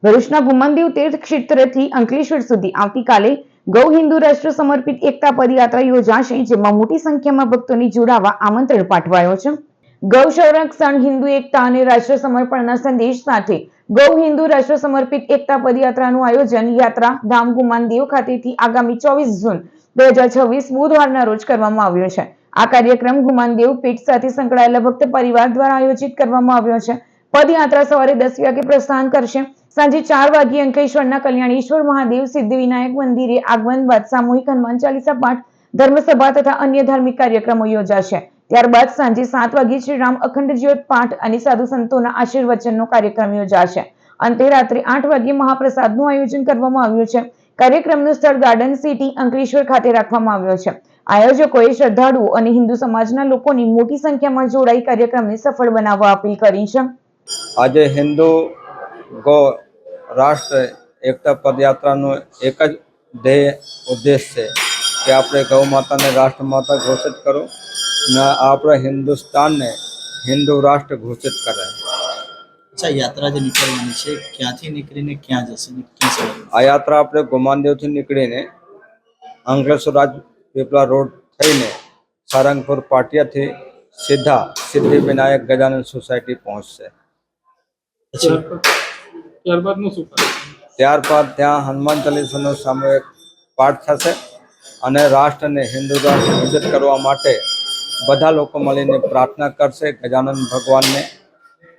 ભરૂચના ગુમાનદેવ તીર્થ ક્ષેત્રથી અંકલેશ્વર સુધી આવતીકાલે ગૌ હિન્દુ રાષ્ટ્ર સમર્પિત એકતા પદયાત્રા યોજાશે, જેમાં મોટી સંખ્યામાં ભક્તોની જોડાવા આમંત્રણ પાઠવાયો છે। ગૌ સંરક્ષણ, હિન્દુ એકતા અને રાષ્ટ્ર સમર્પણના સંદેશ સાથે ગૌ હિન્દુ રાષ્ટ્ર સમર્પિત એકતા પદયાત્રાનું આયોજન યાત્રા ધામ ગુમાનદેવ ખાતેથી આગામી 24 જૂન 2026 બુધવારના રોજ કરવામાં આવ્યો છે। આ કાર્યક્રમ ગુમાનદેવ પીઠ સાથે સંકળાયેલા ભક્ત પરિવાર દ્વારા આયોજિત કરવામાં આવ્યો છે। પદયાત્રા સવારે 10 વાગે પ્રસ્થાન કરશે। સાંજે 4 વાગે અંકલેશ્વરના કલ્યાણેશ્વર મહાદેવ સિદ્ધિવિનાયક મંદિરે આગમન બાદ સામૂહિક હનુમાન ચાલીસા પાઠ, ધર્મસભા તથા અન્ય ધાર્મિક કાર્યક્રમો યોજાશે। ત્યારબાદ સાંજે 7 વાગે શ્રી રામ અખંડ જ્યોત પાઠ અને સાધુ સંતોના આશીર્વચનનો કાર્યક્રમ યોજાશે। અંતે રાત્રે 8 વાગે મહાપ્રસાદનું આયોજન કરવામાં આવ્યું છે। કાર્યક્રમનું સ્થળ ગાર્ડન સિટી અંકલેશ્વર ખાતે રાખવામાં આવ્યો છે। આયોજકોએ શ્રદ્ધાળુઓ અને હિન્દુ સમાજના લોકોની મોટી સંખ્યામાં જોડાઈ કાર્યક્રમને સફળ બનાવવા અપીલ કરી છે। આજે હિન્દુ ગૌ રાષ્ટ્ર એકતા પદયાત્રાનો એક જ ધ્યેય ઉદ્દેશ છે કે આપણે ગૌ માતાને રાષ્ટ્રમાતા ઘોષિત કરો ને આપણે હિન્દુસ્તાનને હિન્દુ રાષ્ટ્ર ઘોષિત કરે। अच्छा, यात्रा जो निकलવાની છે ક્યાંથી નીકળીને ક્યાં જશે ને ક્યાં સમય? આ યાત્રા આપણે ગુમાનદેવથી નીકળીને અંકલેશ્વર રાજપીપળા રોડ થઈને સારંગપુર પાટિયાથી સીધા સિદ્ધિવિનાયક ગજાનન સોસાયટી પહોંચશે। ત્યારબાદ ત્યાં હનુમાન ચાલીસાનો સામૂહિક પાઠ થશે અને રાષ્ટ્રને હિન્દુ રાષ્ટ્ર ઘોષિત કરવા માટે બધા લોકો મળીને પ્રાર્થના કરશે ગજાનન ભગવાનને,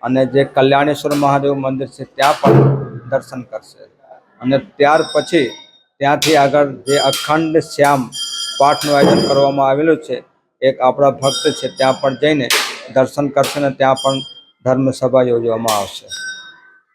અને જે કલ્યાણેશ્વર મહાદેવ મંદિર છે ત્યાં પણ દર્શન કરશે। અને ત્યાર પછી ત્યાંથી આગળ જે અખંડ શ્યામ પાઠનું આયોજન કરવામાં આવેલું છે, એક આપણા ભક્ત છે ત્યાં પણ જઈને દર્શન કરશે અને ત્યાં પણ ધર્મસભા યોજવામાં આવશે।